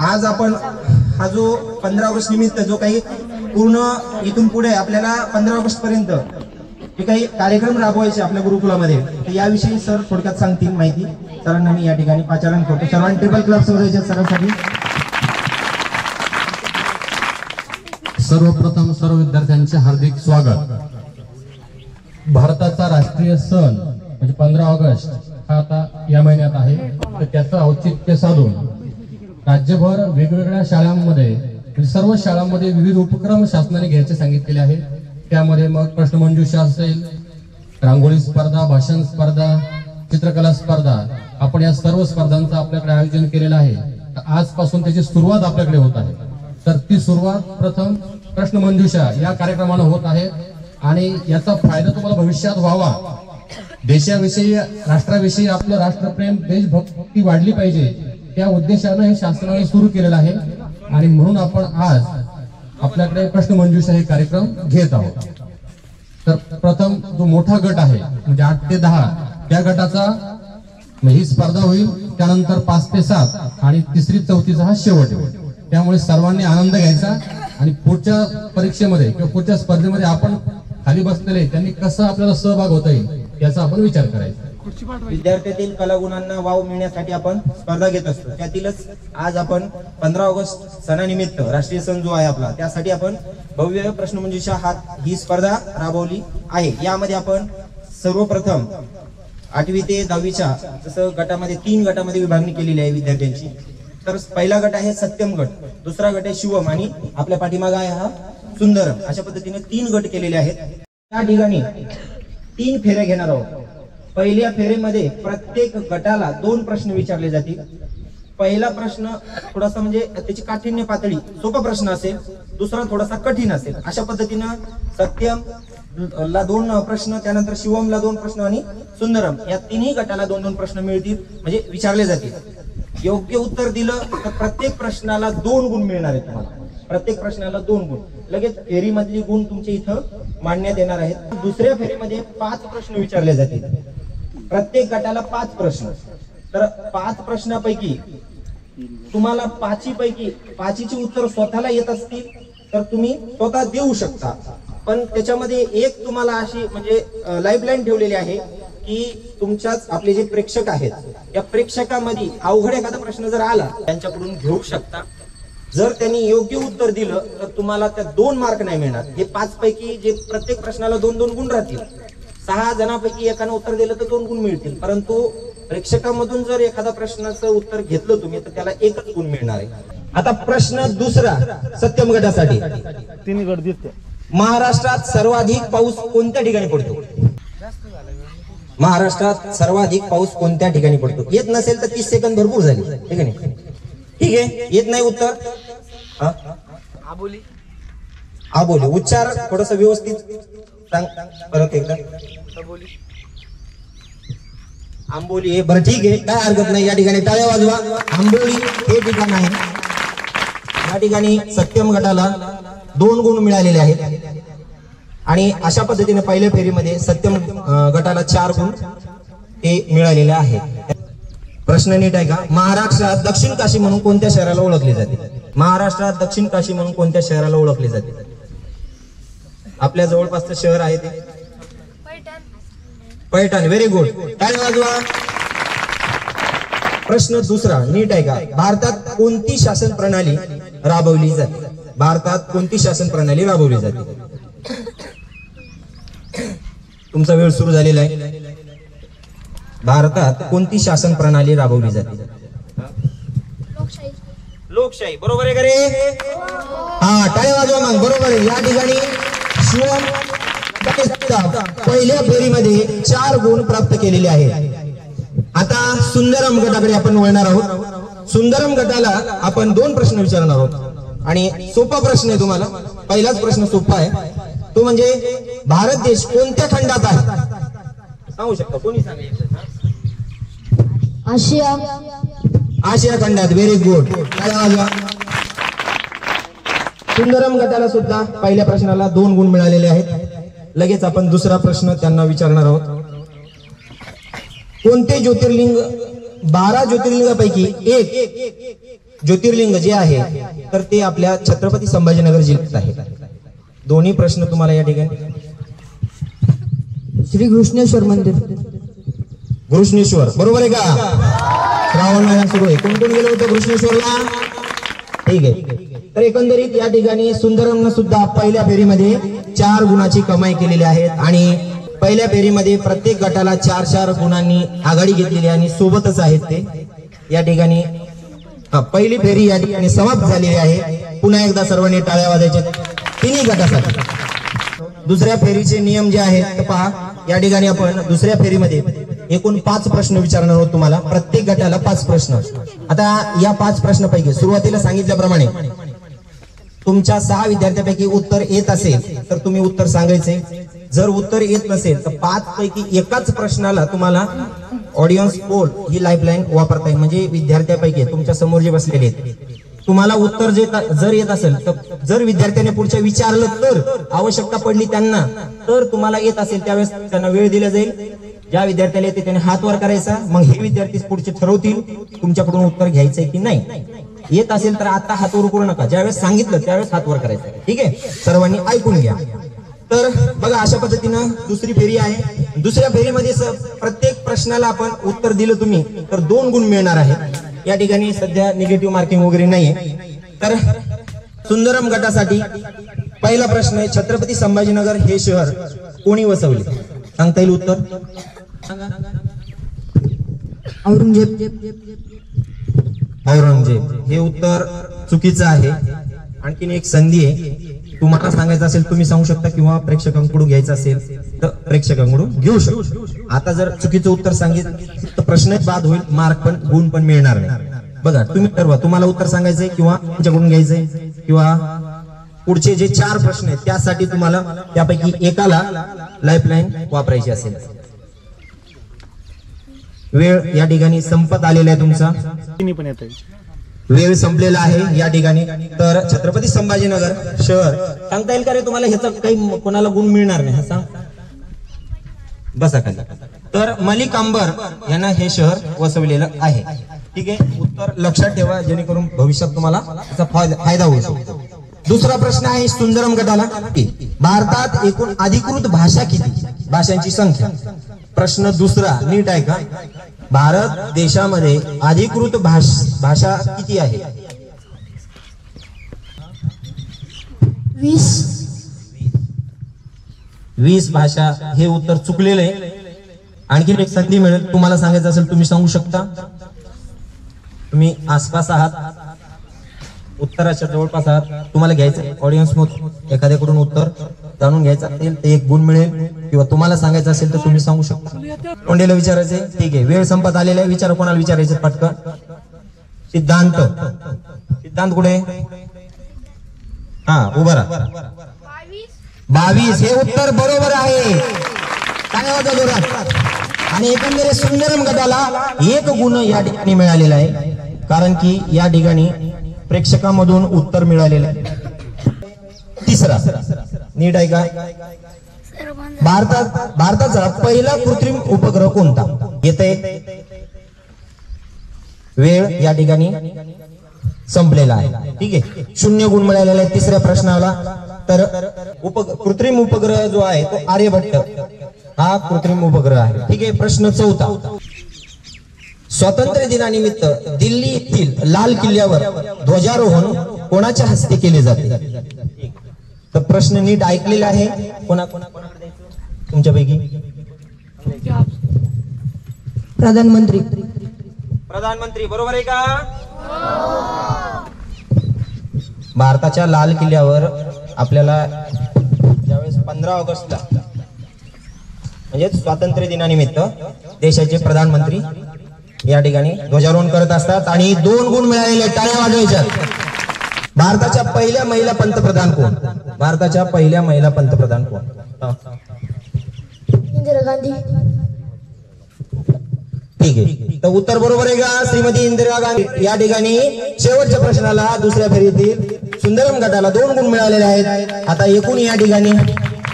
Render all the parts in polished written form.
आज आपण हा जो 15 ऑगस्ट निमित्त जो काही पूर्ण इथून पुढे आपल्याला 15 ऑगस्ट पर्यंत जे काही कार्यक्रम राबवायचे आपल्या गुरुकुलामध्ये, तर याविषयी सर थोडक्यात सांगतील माहिती. सरांना मी या ठिकाणी पाचारण करतो. सर्वांनी टेबल क्लब समजायचे सरांसाठी. सर्वप्रथम सर्व विद्यार्थ्यांचे हार्दिक स्वागत. भारताचा राष्ट्रीय सण म्हणजे 15 ऑगस्ट हा आता या महिन्यात आहे, तर त्याचं औचित्य साधून राज्यभर वेगवेगळ्या शाळांमध्ये म्हणजे सर्व शाळांमध्ये विविध उपक्रम शासनाने घ्यायचे सांगितलेले आहेत. त्यामध्ये मग प्रश्नमंजुषा असेल, रांगोळी स्पर्धा, भाषण स्पर्धा, चित्रकला स्पर्धा, आपण या सर्व स्पर्धांचं आपल्याकडे आयोजन केलेलं आहे. आजपासून त्याची सुरुवात आपल्याकडे होत आहे. तर ती सुरुवात प्रथम प्रश्नमंजुषा या कार्यक्रमाने होत आहे आणि याचा फायदा तुम्हाला भविष्यात व्हावा, देशाविषयी राष्ट्राविषयी आपलं राष्ट्रप्रेम देशभक्ती वाढली पाहिजे, त्या उद्देशानं हे शासनाने सुरू केलेलं आहे. आणि म्हणून आपण आज आपल्याकडे प्रश्नमंजुषा हे कार्यक्रम घेत आहोत. तर प्रथम जो मोठा गट आहे म्हणजे 8 ते 10 त्या गटाचा ही स्पर्धा होईल. त्यानंतर 5 ते 7 आणि तिसरी चौथीचा हा शेवट होईल. त्यामुळे सर्वांनी आनंद घ्यायचा आणि पुढच्या परीक्षेमध्ये किंवा पुढच्या स्पर्धेमध्ये आपण खाली बसलेले त्यांनी कसं आपल्याला सहभाग होता येईल याचा आपण विचार करायचा. विद्यार्थ्यातील कलागुणांना वाव मिळण्यासाठी आपण स्पर्धा घेत असतो. त्यातीलच आज आपण 15 ऑगस्ट सणानिमित्त राष्ट्रीय सण जो आहे आपला, त्यासाठी आपण भव्य प्रश्नमंजुषा ही स्पर्धा राबवली आहे. यामध्ये आपण सर्वप्रथम 8वी ते 10वीच्या जसं गटामध्ये 3 गटामध्ये विभागणी केलेली आहे विद्यार्थ्यांची. तर पहिला गट आहे सत्यम गट, दुसरा गट आहे शिवम आणि आपल्या पाठीमागा आहे हा सुंदरम. अशा पद्धतीने 3 गट केलेले आहेत. त्या ठिकाणी 3 फेऱ्या घेणार आहोत. पहिल्या फेरीमध्ये प्रत्येक गटाला 2 प्रश्न विचारले जातील. पहिला प्रश्न थोडासा म्हणजे त्याची काठिण्य पातळी सोपा प्रश्न असेल, दुसरा थोडासा कठीण असेल. अशा पद्धतीनं सत्यम ला 2 प्रश्न, त्यानंतर शिवमला 2 प्रश्न आणि सुंदरम या तिन्ही गटाला 2-2 प्रश्न मिळतील, म्हणजे विचारले जातील. योग्य उत्तर दिलं तर प्रत्येक प्रश्नाला 2 गुण मिळणार आहेत तुम्हाला. प्रत्येक प्रश्नाला 2 गुण. लगेच फेरीमधली गुण तुमचे इथं मांडण्यात येणार आहेत. दुसऱ्या फेरीमध्ये 5 प्रश्न विचारले जातील. प्रत्येक गटाला 5 प्रश्न. तर 5 प्रश्नापैकी तुम्हाला 5ची उत्तर स्वतःला येत असतील तर तुम्ही स्वतः देऊ शकता. पण त्याच्यामध्ये एक तुम्हाला अशी म्हणजे लाईफलाईन ठेवलेली आहे की तुमच्याच आपले जे प्रेक्षक आहेत या प्रेक्षकामध्ये अवघड एखादा प्रश्न जर आला त्यांच्याकडून घेऊ शकता. जर त्यांनी योग्य उत्तर दिलं तर तुम्हाला त्या 2 मार्क नाही मिळणार. हे 5 पैकी जे प्रत्येक प्रश्नाला 2-2 गुण राहतील. 6 जणांपैकी एकानं उत्तर दिलं तर 2 गुण मिळतील. परंतु प्रेक्षकामधून जर एखादा प्रश्नाचं उत्तर घेतलं तुम्ही तर त्याला 1च गुण मिळणार आहे. आता प्रश्न दुसरा सत्यम गटासाठी. 3 गट दिसते. महाराष्ट्रात सर्वाधिक पाऊस कोणत्या ठिकाणी पडतो? महाराष्ट्रात सर्वाधिक पाऊस कोणत्या ठिकाणी पडतो? येत नसेल तर 30 सेकंद भरपूर झाली, ठीक आहे? ठीक आहे, येत नाही उत्तर? आबोली. आबोली. उच्चार थोडस व्यवस्थित सांग परत एकदा. आंबोली आहे. बरं ठीक आहे, काय हरकत नाही. या ठिकाणी टाळ्या वाजवा. आंबोली हे ठिकाण आहे. या ठिकाणी सत्यम गटाला 2 गुण मिळालेले आहेत आणि अशा पद्धतीने पहिल्या फेरीमध्ये सत्यम गटाला 4 गुण ते मिळालेले आहेत. प्रश्न नीट आहे का? महाराष्ट्रात दक्षिण काशी म्हणून कोणत्या शहराला ओळखले जाते? महाराष्ट्रात दक्षिण काशी म्हणून कोणत्या शहराला ओळखले जाते? आपल्या जवळपासचं शहर आहे ते पैठण. व्हेरी गुड, टाळ्या वाजवा. प्रश्न दुसरा नीट आहे का? भारतात कोणती शासन प्रणाली राबवली जाते? भारतात कोणती शासन प्रणाली राबवली जाते? तुमचा वेळ सुरू झालेला आहे. भारतात कोणती शासन प्रणाली राबवली जाते? लोकशाही. बरोबर आहे का रे? हा, टाळ्या वाजवा मग. बरोबर आहे. या ठिकाणी शिवम पहिल्या फेरीमध्ये 4 गुण प्राप्त केलेले आहेत. आता सुंदरम गटाकडे आपण वळणार आहोत. सुंदरम गटाला आपण 2 प्रश्न विचारणार आहोत आणि सोपा प्रश्न आहे तुम्हाला. पहिलाच प्रश्न सोपा आहे, तो म्हणजे भारत देश कोणत्या खंडात आहे? सांगू शकता कोणी? सांगा. आशिया. आशिया खंडात. व्हेरी गुड, टाळ्या वाजवा. सुंदरम गटाला सुद्धा पहिल्या प्रश्नाला 2 गुण मिळालेले आहेत. लगेच आपण दुसरा प्रश्न त्यांना विचारणार आहोत. कोणते ज्योतिर्लिंग 12 ज्योतिर्लिंगापैकी एक ज्योतिर्लिंग जे आहे तर ते आपल्या छत्रपती संभाजीनगर जिल्ह्यात आहे. दोन्ही प्रश्न तुम्हाला या ठिकाणी. श्री घृष्णेश्वर मंदिर. घृष्णेश्वर बरोबर आहे का? श्रावण महिना सुरू आहे. कोण कोण गेलं होतं घृष्णेश्वरला? ठीक आहे. तर एकंदरीत या ठिकाणी सुंदरमनं सुद्धा पहिल्या फेरीमध्ये 4 गुणाची कमाई केलेली आहे आणि पहिल्या फेरीमध्ये प्रत्येक गटाला 4-4 गुणांनी आघाडी घेतलेली आणि सोबतच आहेत ते. या ठिकाणी पहिली फेरी या ठिकाणी समाप्त झालेली आहे. पुन्हा एकदा सर्वांनी टाळ्या वाजायच्या तिन्ही गटासाठी. दुसऱ्या फेरीचे नियम जे आहेत तर पहा, या ठिकाणी आपण दुसऱ्या फेरीमध्ये एकूण 5 प्रश्न विचारणार आहोत तुम्हाला. प्रत्येक गटाला 5 प्रश्न. आता या 5 प्रश्नापैकी सुरुवातीला सांगितल्याप्रमाणे तुमच्या 6 विद्यार्थ्यांपैकी उत्तर येत असेल तर तुम्ही उत्तर सांगायचे. जर उत्तर येत नसेल तर 5 पैकी एकाच प्रश्नाला तुम्हाला ऑडियन्स पोल ही लाईफलाईन वापरता येईल. म्हणजे विद्यार्थ्यांपैकी तुमच्या समोर जे बसलेले आहेत तुम्हाला उत्तर जर येत असेल तर जर विद्यार्थ्याने पुढच्या विचारलं तर आवश्यकता पडली त्यांना तर तुम्हाला येत असेल त्यावेळेस त्यांना वेळ दिला जाईल. ज्या विद्यार्थ्याला येते त्याने हात वर करायचा. मग हे विद्यार्थी पुढचे ठरवतील तुमच्याकडून उत्तर घ्यायचंय की नाही. येत असेल तर आता हात वर करू नका. ज्यावेळेस सांगितलं त्यावेळेस हात वर करायचा. ठीक आहे, सर्वांनी ऐकून घ्या. तर बघा अशा पद्धतीनं दुसरी फेरी आहे. दुसऱ्या फेरीमध्ये प्रत्येक प्रश्नाला आपण उत्तर दिलं तुम्ही तर 2 गुण मिळणार आहेत. या ठिकाणी सध्या निगेटिव्ह मार्किंग वगैरे नाहीये. तर सुंदरम गटासाठी पहिला प्रश्न आहे, छत्रपती संभाजीनगर हे शहर कोणी वसवले? सांगता येईल उत्तर? औरंगजेब. औरंगजेब हे उत्तर चुकीचं आहे. आणखीन एक संधी आहे. तुम्हाला सांगायचं असेल तुम्ही सांगू शकता किंवा प्रेक्षकांकडून घ्यायचं असेल तर प्रेक्षकांकडून घेऊ शकतो. आता जर चुकीचं उत्तर सांगितलं तर प्रश्नच बाद होईल, मार्क पण गुण पण मिळणार नाही. बघा तुम्ही ठरवा तुम्हाला उत्तर सांगायचंय किंवा तुमच्याकडून घ्यायचंय किंवा पुढचे जे 4 प्रश्न आहेत त्यासाठी तुम्हाला त्यापैकी एकाला लाईफलाईन वापरायची असेल. वेळ या ठिकाणी संपत आलेला आहे तुमचा. वेळ संपलेला आहे या ठिकाणी. तर छत्रपती संभाजीनगर शहर सांगता येईल का रे तुम्हाला? ह्याचा काही कोणाला गुण मिळणार नाही. सांग बसा खाली. तर मलिक अंबर यांना हे शहर वसवलेलं आहे. ठीक आहे, उत्तर लक्षात ठेवा जेणेकरून भविष्यात तुम्हाला त्याचा फायदा होऊ शकतो. दुसरा प्रश्न आहे सुंदरम गटाला, भारतात एकूण अधिकृत भाषा किती? भाषांची संख्या. प्रश्न दुसरा नीट आहे का? भारत देशामध्ये अधिकृत भाषा किती आहे? 20 भाषा. हे उत्तर चुकलेलं आहे. आणखी एक संधी मिळेल. तुम्हाला सांगायचं असेल तुम्ही सांगू शकता. तुम्ही आसपास आहात, उत्तराच्या जवळपास आहात. तुम्हाला घ्यायचं ऑडियन्स मधून एखाद्याकडून उत्तर जाणून घ्यायचं असेल तर 1 गुण मिळेल किंवा तुम्हाला सांगायचं असेल तर तुम्ही सांगू शकता. तोंडेला विचारायचे. ठीक आहे, वेळ संपत आलेला आहे. विचार कोणाला विचारायचं पटकन. सिद्धांत. सिद्धांत कुठे? हा उभा राहा. 22 हे उत्तर बरोबर आहे. काय होतं जोरात. आणि एकंदरीत सुंदरम गटाला 1 गुण या ठिकाणी मिळालेला आहे कारण की या ठिकाणी प्रेक्षकांमधून उत्तर मिळालेलं आहे. तिसरा नीट आहे का? भारताचा पहिला कृत्रिम उपग्रह कोणता? येते. वेळ या ठिकाणी संपलेला आहे. ठीक आहे, 0 गुण मिळालेला आहे तिसऱ्या प्रश्नाला. तर कृत्रिम उपग्रह जो आहे तो आर्यभट्ट हा कृत्रिम उपग्रह आहे. ठीक आहे, प्रश्न चौथा. स्वातंत्र्य दिनानिमित्त दिल्ली येथील लाल किल्ल्यावर ध्वजारोहण कोणाच्या हस्ते केले जाते? तर प्रश्न नीट ऐकलेला आहे. तुमच्यापैकी प्रधानमंत्री. प्रधानमंत्री बरोबर आहे का? भारताच्या लाल किल्ल्यावर आपल्याला ज्यावेळेस 15 ऑगस्टला म्हणजे स्वातंत्र्य दिनानिमित्त देशाचे प्रधानमंत्री या ठिकाणी ध्वजारोहण करत असतात आणि 2 गुण मिळालेले. टाळ्या वाजवायच्या. भारताच्या पहिल्या महिला पंतप्रधान कोण? भारताच्या पहिल्या महिला पंतप्रधान कोण? इंदिरा गांधी. ठीक आहे, तर उत्तर बरोबर आहे का? श्रीमती इंदिरा गांधी. या ठिकाणी शेवटच्या प्रश्नाला दुसऱ्या फेरीतील सुंदरम गटाला 2 गुण मिळालेले आहेत. आता एकूण या ठिकाणी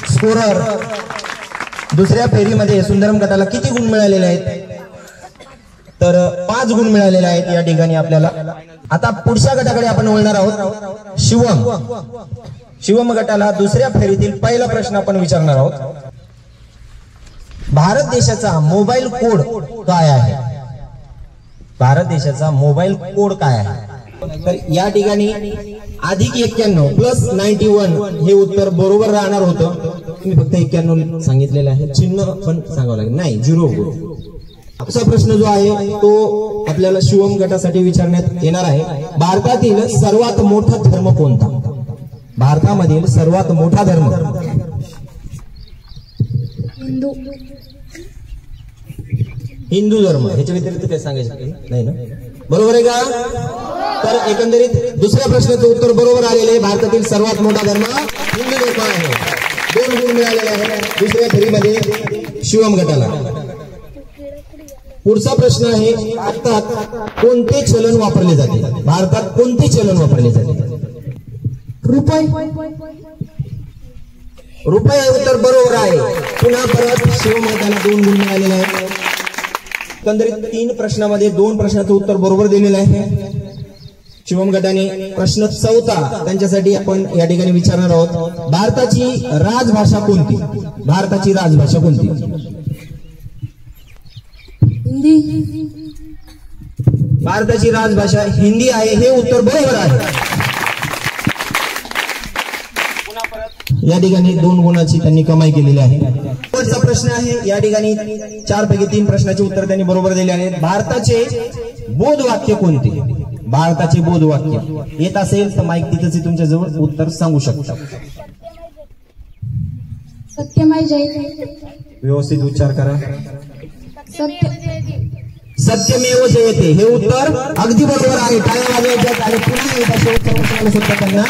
स्कोरर दुसऱ्या फेरीमध्ये सुंदरम गटाला किती गुण मिळालेले आहेत? तर 5 गुण मिळालेले आहेत या ठिकाणी आपल्याला. आता पुढच्या गटाकडे आपण वळणार आहोत. शिवम गटाला दुसऱ्या फेरीतील पहिला प्रश्न आपण विचारणार आहोत. भारत देशाचा मोबाईल कोड काय आहे? भारत देशाचा मोबाईल कोड काय आहे? तर या ठिकाणी +91 हे उत्तर बरोबर राहणार होतं. तुम्ही फक्त 91 सांगितलेलं आहे, चिन्ह पण सांगावं लागेल, नाही 0. असा प्रश्न जो आहे तो आपल्याला शिवम गटासाठी विचारण्यात येणार आहे. भारतातील सर्वात मोठा धर्म कोणता? भारतामधील सर्वात मोठा धर्म हिंदू धर्म. ह्याच्या व्यतिरिक्त काय सांगायचं नाही ना? बरोबर आहे का? तर एकंदरीत दुसऱ्या प्रश्नाचं उत्तर बरोबर आलेले. भारतातील सर्वात मोठा धर्म हिंदू धर्म आहे. 2 गुण मिळालेले आहेत दुसऱ्या फेरीमध्ये शिवम गटाला. पुढचा प्रश्न आहे, भारतात कोणते चलन वापरले जाते? भारतात कोणते चलन वापरले जाते? रुपये हे उत्तर बरोबर आहे. पुन्हा परत शिवम गटाला 2 गुण मिळालेले आहेत. एकंदरीत 3 प्रश्नामध्ये 2 प्रश्नाचं उत्तर बरोबर दिलेलं आहे. शिवम गटाने प्रश्न 4 त्यांच्यासाठी आपण या ठिकाणी विचारणार आहोत. भारताची राजभाषा कोणती? भारताची राजभाषा कोणती? हिंदी. भारताची राजभाषा हिंदी आहे, हे उत्तर बरोबर आहे. या ठिकाणी 2 गुणाची त्यांनी कमाई केलेली आहे. पुढचा प्रश्न आहे, या ठिकाणी 4 पैकी 3 प्रश्नाचे उत्तर त्यांनी बरोबर दिले आहेत. भारताचे बोध वाक्य कोणते? भारताचे बोध वाक्य येत असेल तर माईक तिथंच तुमच्या जवळ उत्तर सांगू शकता. सत्यमेव जयते. व्यवस्थित उच्चार करा. सत्यमेव जयते हे उत्तर अगदी बरोबर आहे. टाळ्या वाजवायच्या. आणि पुन्हा एकदा शेवटच्या प्रश्नाला सुद्धा त्यांना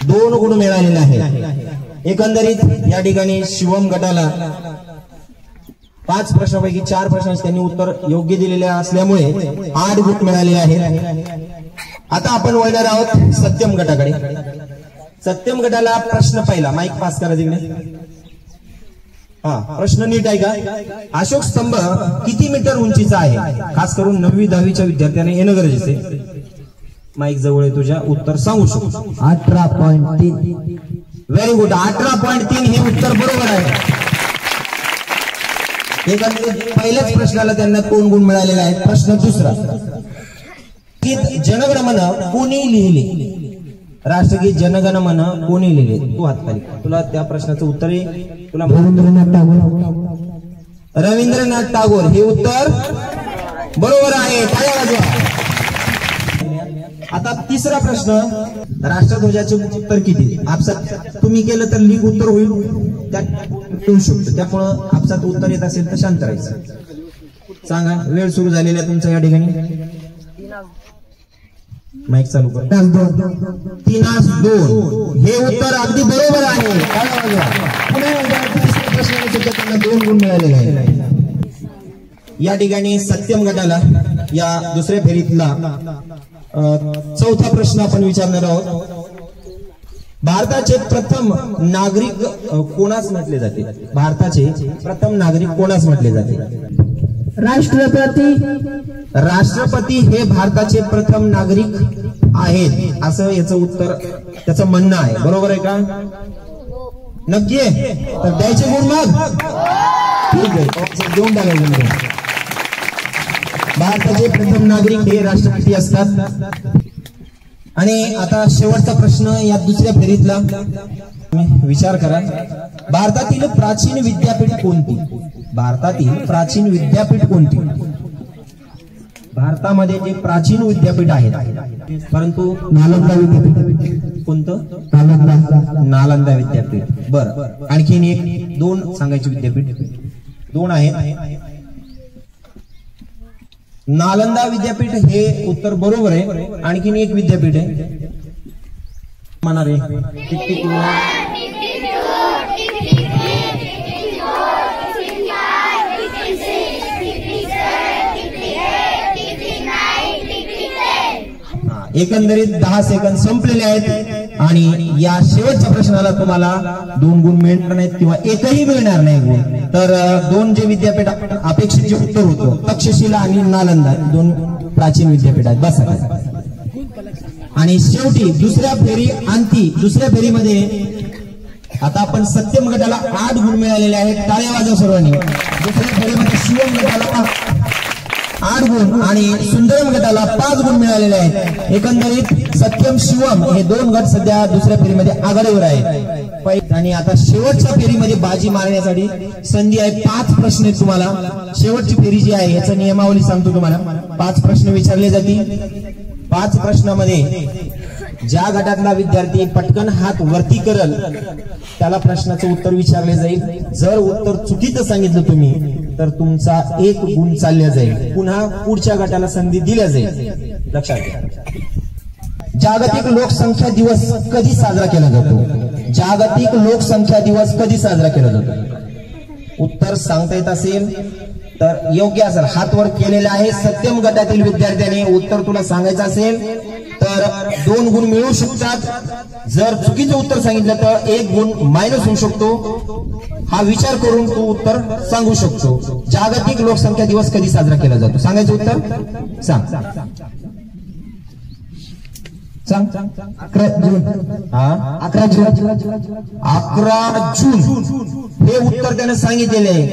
2 गुण मिळालेले आहेत. एकंदरीत या ठिकाणी शिवम गटाला 5 प्रश्नापैकी 4 प्रश्नांचे त्यांनी उत्तर योग्य दिलेले असल्यामुळे 8 गुण मिळालेले आहेत. आता आपण वळणार आहोत सत्यम गटाकडे. सत्यम गटाला प्रश्न पहिला, माईक पास करा तिकडे. प्रश्न नीट आहे का? अशोक स्तंभ किती मीटर उंचीचा आहे? खास करून 9वी 10वीच्या विद्यार्थ्यांना येणं गरजेचं आहे. माईक जवळ आहे तुझ्या, उत्तर सांगू शकतो. 18.3. Very good. 18.3 हे उत्तर बरोबर आहे. पहिल्याच प्रश्नाला त्यांना 2 गुण मिळालेले आहेत. प्रश्न दुसरा, गीत जनगणमन कोणी लिहिले? राष्ट्रगीत जनगणमन कोणी लिहिले? तू हात खाली. तुला त्या प्रश्नाचं उत्तर आहे. तुला रवींद्रनाथ टागोर हे उत्तर बरोबर आहे. टाळ्या वाजवा. आता तिसरा प्रश्न, राष्ट्रध्वजाचे उत्तर किती? आपसात तुम्ही केलं तर लीक उत्तर होईल, त्यात येऊ शकतो. त्यामुळं आपसात उत्तर येत असेल तर शांत राहायचं. सांगा, वेळ सुरू झालेला तुमचा या ठिकाणी. माईक चालू कर. 3:2 हे उत्तर अगदी बरोबर आहे. प्रश्नाने सुद्धा त्यांना 2 गुण मिळालेले आहे. या ठिकाणी सत्यम गटाला या दुसऱ्या फेरीतला 4था प्रश्न आपण विचारणार आहोत. भारताचे प्रथम नागरिक कोणास म्हटले जाते? भारताचे प्रथम नागरिक कोणास म्हटले जाते? राष्ट्रपती. राष्ट्रपती हे भारताचे प्रथम नागरिक आहेत असं याचं उत्तर, त्याचं म्हणणं आहे. बरोबर आहे का? नक्की आहे. तर द्यायचे गुण मग ठीक आहे, देऊन टाकायचे. भारताचे प्रथम नागरिक हे राष्ट्रपती असतात. आणि आता शेवटचा प्रश्न या दुसऱ्या फेरीतला विचार करा. भारतातील प्राचीन विद्यापीठ कोणती? भारतातील प्राचीन विद्यापीठ कोणती? भारतामध्ये जे प्राचीन विद्यापीठ आहेत, परंतु नालंदा विद्यापीठ. कोणतं? नालंदा विद्यापीठ. बरं, आणखीन 2 सांगायचे विद्यापीठ. 2 आहेत. नालंदा विद्यापीठ हे उत्तर बरोबर आहे. आणखीन 1 विद्यापीठ आहे म्हणणार आहे. एकंदरीत 10 सेकंद संपलेले आहेत आणि या शेवटच्या प्रश्नाला तुम्हाला 2 गुण मिळणार नाहीत किंवा एकही मिळणार नाही गुण. तर दोन जे विद्यापीठ अपेक्षित जे उत्तर होतं तक्षशिला आणि नालंदा दोन प्राचीन विद्यापीठ आहेत. बसा. आणि शेवटी दुसऱ्या फेरीमध्ये आता आपण सत्यम गटाला 8 गुण मिळालेले आहेत. टाळ्या वाजवा सर्वांनी. दुसऱ्या फेरीमध्ये शिवम गटाला 8 गुण आणि सुंदरम गटाला 5 गुण मिळालेले आहेत. एकंदरीत सत्यम शिवम हे 2 गट सध्या दुसऱ्या फेरीमध्ये आघाडीवर आहेत. आणि आता शेवटच्या फेरीमध्ये बाजी मारण्यासाठी संधी आहे. 5 प्रश्न आहेत तुम्हाला. शेवटची फेरी जी आहे याचा नियमावली सांगतो तुम्हाला. 5 प्रश्न विचारले जातील. 5 प्रश्नामध्ये ज्या गटातला विद्यार्थी पटकन हात वरती करल त्याला प्रश्नाचं उत्तर विचारले जाईल. जर उत्तर चुकीचं सांगितलं तुम्ही तर तुमचा 1 गुण चालला जाईल. पुन्हा पुढच्या गटाला संधी दिल्या जाईल. लक्षात घ्या. जागतिक लोकसंख्या दिवस कधी साजरा केला जातो? जागतिक लोकसंख्या दिवस कधी साजरा केला जातो? उत्तर सांगता येत असेल तर योग्य असेल. हात वर केलेला आहे सत्यम गटातील विद्यार्थ्याने. उत्तर तुला सांगायचं असेल तर 2 गुण मिळू शकतात. जर चुकीचं उत्तर सांगितलं तर 1 गुण मायनस होऊ शकतो. हा विचार करून तू उत्तर सांगू शकतो. जागतिक लोकसंख्या दिवस कधी साजरा केला जातो? सांगायचं उत्तर सांग. 11 जून. 11 जून हे उत्तर त्याने सांगितलेले आहे.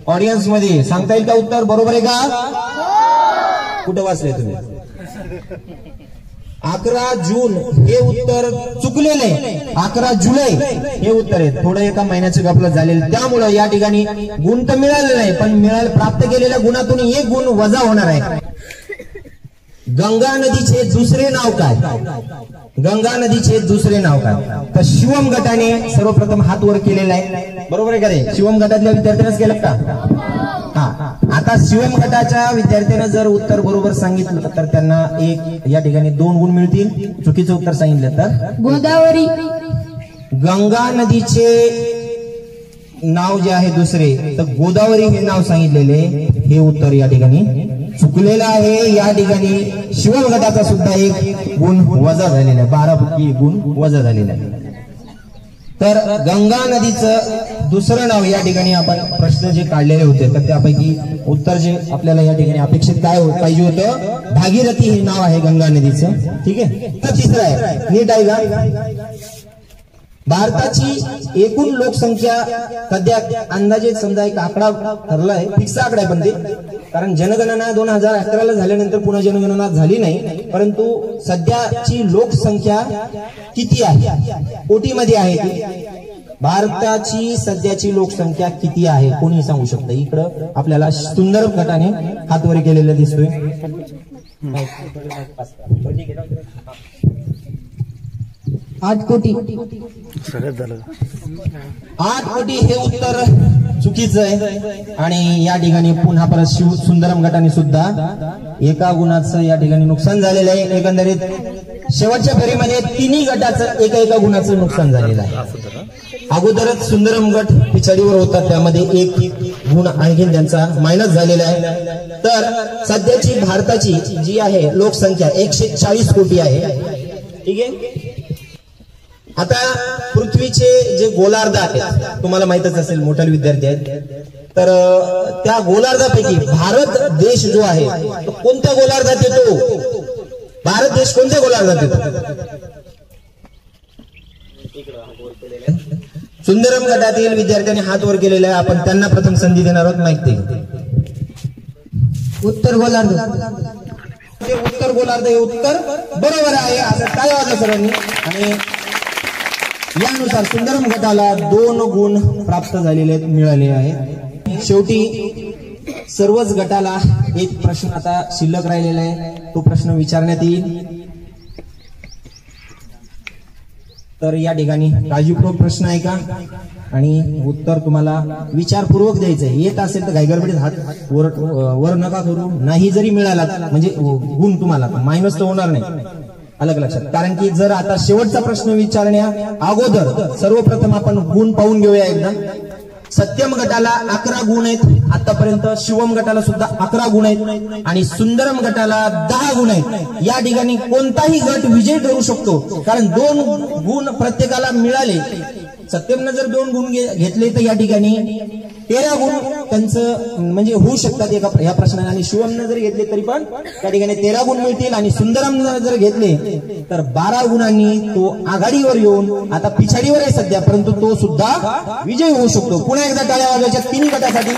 ऑडियन्स मध्ये सांगता येईल का उत्तर? बरोबर आहे का? कुठे वाचले तुम्ही? 11 जून हे उत्तर चुकलेले. 11 जुलै हे उत्तर आहे. थोडं एका महिन्याचे गफलत झालेलं. त्यामुळं या ठिकाणी गुण तर मिळाले नाही पण प्राप्त केलेल्या गुणातून 1 गुण वजा होणार आहे. गंगा नदीचे दुसरे नाव काय? गंगा नदीचे दुसरे नाव काय? तर शिवम गटाने सर्वप्रथम हात वर केलेला आहे. बरोबर आहे का रे? शिवम गटातल्या विद्यार्थ्यांनाच केलं का? हा. आता शिवम गटाच्या विद्यार्थ्यानं जर उत्तर बरोबर सांगितलं तर त्यांना या ठिकाणी 2 गुण मिळतील. चुकीचं उत्तर सांगितलं तर गोदावरी. गंगा नदीचे नाव जे आहे दुसरे तर गोदावरी हे नाव सांगितलेले हे उत्तर या ठिकाणी चुकलेलं आहे. या ठिकाणी शिवम गटाचा सुद्धा 1 गुण वजा झालेला आहे. 12 गुण वजा झालेला आहे. तर गंगा नदीचं दुसरं नाव या ठिकाणी आपण प्रश्न जे काढलेले होते तर त्यापैकी उत्तर जे आपल्याला या ठिकाणी अपेक्षित काय पाहिजे होतं? भागीरथी हे नाव आहे गंगा नदीचं. ठीक आहे. तर तिसरं आहे. नीट आहे का? भारताची एकूण लोकसंख्या सध्या अंदाजे समजा एक आकडा ठरलाय. फिक्स आकडा आहे पण ते कारण जनगणना 2011ला झाल्यानंतर पुन्हा जनगणना झाली नाही. परंतु सध्याची लोकसंख्या किती आहे? कोटीमध्ये आहे ती. भारताची सध्याची लोकसंख्या किती आहे कोणी सांगू शकतं? इकडं आपल्याला सुंदर गटाने हातवर केलेलं दिसतोय. 8 कोटी. 8 कोटी हे उत्तर चुकीचं आहे. आणि या ठिकाणी पुन्हा परत सुंदरम गटाने सुद्धा 1 गुणाचं या ठिकाणी नुकसान झालेलं आहे. एकंदरीत शेवटच्या फेरीमध्ये 3 गटाचं एका गुणाचं नुकसान झालेलं आहे. अगोदरच सुंदरम गट पिछाडीवर होता त्यामध्ये 1 गुण आणखीन त्यांचा मायनस झालेला आहे. तर सध्याची भारताची जी आहे लोकसंख्या 140 कोटी आहे. ठीक आहे. आता पृथ्वीचे जे गोलार्ध आहेत तुम्हाला माहितच असेल. मोठे विद्यार्थी आहेत. तर त्या गोलार्धापैकी भारत देश जो आहे तो कोणत्या गोलार्धात येतो? भारत देश कोणत्या गोलार्धात येतो? सुंदरम गटातील विद्यार्थ्यांनी हात वर केलेला आहे. आपण त्यांना प्रथम संधी देणार आहोत. माहिती उत्तर गोलार्ध. उत्तर गोलार्ध हे उत्तर बरोबर आहे. असं काय वाटतं सर्वांनी? आणि यानुसार सुंदरम गटाला 2 गुण प्राप्त झालेले मिळाले आहेत. शेवटी सर्वच गटाला एक प्रश्न आता शिल्लक राहिलेला आहे. तो प्रश्न विचारण्यात येईल. तर या ठिकाणी काळजीपूर्वक प्रश्न आहे का आणि उत्तर तुम्हाला विचारपूर्वक द्यायचं आहे. येत असेल तर घाईगडबडीत हात वर नका करू. नाही जरी मिळाला म्हणजे गुण तुम्हाला मायनस तर होणार नाही. अलग लक्षात. कारण की जर आता शेवटचा प्रश्न विचारण्या अगोदर सर्वप्रथम आपण गुण पाहून घेऊया एकदा. सत्यम गटाला 11 गुण आहेत आतापर्यंत. शिवम गटाला सुद्धा 11 गुण आहेत आणि सुंदरम गटाला 10 गुण आहेत. या ठिकाणी कोणताही गट विजय ठरू शकतो कारण 2 गुण प्रत्येकाला मिळाले. सत्यमनं जर 2 गुण घेतले तर या ठिकाणी 13 गुण त्यांचं म्हणजे होऊ शकतात एका या प्रश्नाने, आणि शिवमनं जर घेतले तरी पण त्या ठिकाणी 13 गुण मिळतील, आणि सुंदरमनं जर घेतले तर 12 गुणांनी तो आघाडीवर येऊन आता पिछाडीवर आहे सध्या, परंतु तो सुद्धा विजयी होऊ शकतो. पुन्हा एकदा टाळ्या वाजवायच्या तिन्ही गटासाठी.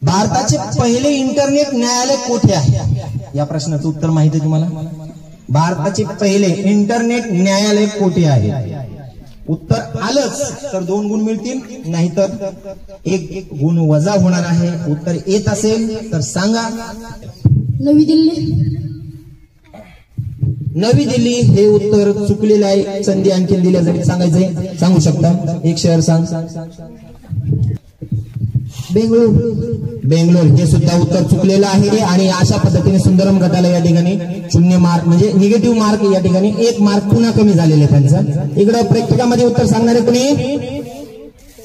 भारताचे पहिले इंटरनेट न्यायालय कोठे आहे? या प्रश्नाचं उत्तर माहिती आहे तुम्हाला? भारताचे पहिले इंटरनेट न्यायालय कोठे आहे? उत्तर आलंच तर 2 गुण मिळतील, नाहीतर 1 गुण वजा होणार आहे. उत्तर येत असेल तर सांगा. नवी दिल्ली. नवी दिल्ली हे उत्तर चुकलेलं आहे. संधी आणखी दिल्यासाठी सांगायचंय, सांगू शकता. एक शहर सांग. बेंगलोर हे सुद्धा उत्तर चुकलेलं आहे, आणि अशा पद्धतीने सुंदरम गटाला या ठिकाणी 0 मार्क म्हणजे निगेटिव्ह मार्क, या ठिकाणी 1 मार्क पुन्हा कमी झालेले त्यांचा. इकडं प्रेक्षकामध्ये उत्तर सांगणारे कोणी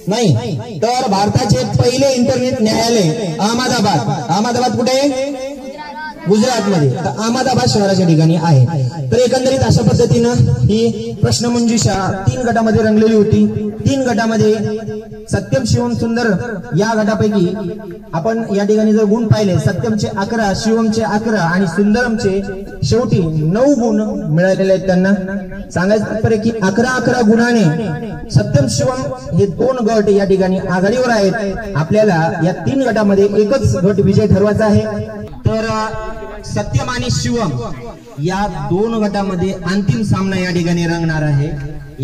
नाही. तर भारताचे पहिले इंटरनेट न्यायालय अहमदाबाद कुठे? गुजरातमध्ये. तर अहमदाबाद शहराच्या ठिकाणी आहे. तर एकंदरीत अशा पद्धतीनं ही प्रश्नमंजुषा 3 गटामध्ये रंगलेली होती. 3 गटामध्ये सत्यम, शिवम, सुंदर या गटापैकी आपण या ठिकाणी जर गुण पाहिले, सत्यमचे 11, शिवमचे 11 आणि सुंदरमचे शेवटी 9 गुण मिळालेले आहेत त्यांना. सांगायचं तात्पर्य की 11 गुणाने सत्यम, शिवम हे 2 गट या ठिकाणी आघाडीवर आहेत. आपल्याला या 3 गटामध्ये एकच गट विजय ठरवायचा आहे. तर सत्यम आणि शिवम या 2 गटामध्ये अंतिम सामना या ठिकाणी रंगणार आहे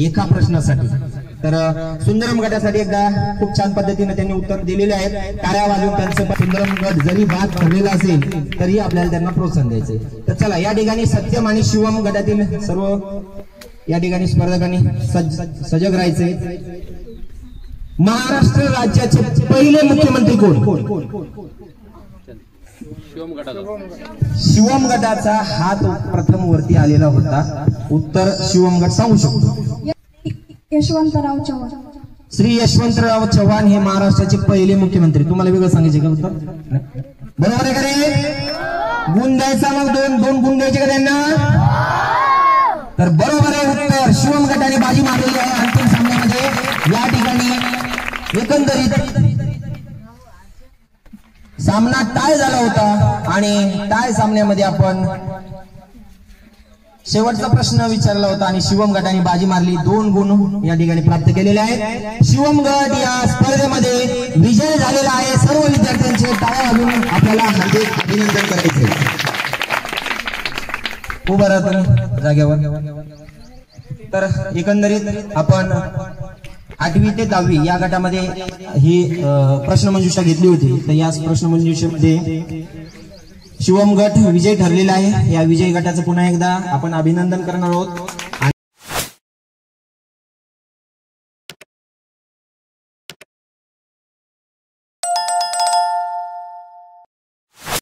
एका प्रश्नासाठी. तर सुंदरम गटासाठी एकदा खूप छान पद्धतीने त्यांनी उत्तर दिलेले आहेत. टाळ्या वाजवून त्यांचं सुंदरम गट जरी बाद ठरलेला असेल तरी आपल्याला त्यांना प्रोत्साहन द्यायचे. तर चला, या ठिकाणी सत्यम आणि शिवम गटातील सर्व या ठिकाणी स्पर्धकांनी सजग राहायचे. महाराष्ट्र राज्याचे पहिले मुख्यमंत्री कोण? शिवम गटाचा हात प्रथम वरती आलेला होता. उत्तर शिवम गट सांगू शकतो. यशवंतराव चव्हाण. श्री यशवंतराव चव्हाण हे महाराष्ट्राचे पहिले मुख्यमंत्री. तुम्हाला वेगळं सांगायचे का उत्तर? बरोबर आहे का रे? गुण द्यायचा, मग 2 गुण द्यायचे का त्यांना? तर बरोबर आहे उत्तर. शिवम गटाने बाजी मारलेली आहे अंतिम सामन्यामध्ये. या ठिकाणी एकंदरीत सामना टाय झाला होता, आणि टाय सामन्यामध्ये आपण शेवटचा प्रश्न विचारला होता आणि शिवम गटाने बाजी मारली. 2 गुण या ठिकाणी प्राप्त केलेले आहेत. शिवम गट या स्पर्धेमध्ये विजय झालेला आहे. सर्व विद्यार्थ्यांचे टाळ्या वाजवून आपल्याला हार्दिक अभिनंदन करायचे. उभं राहतो जागेवर. तर एकंदरीत आपण 8वी ते 10वी या गटामध्ये ही प्रश्नमंजुषा घेतली होती. तर या प्रश्नमंजुषेमध्ये शिवम गट विजय ठरलेला आहे. या विजयी गटाचं पुन्हा एकदा आपण अभिनंदन करणार आहोत.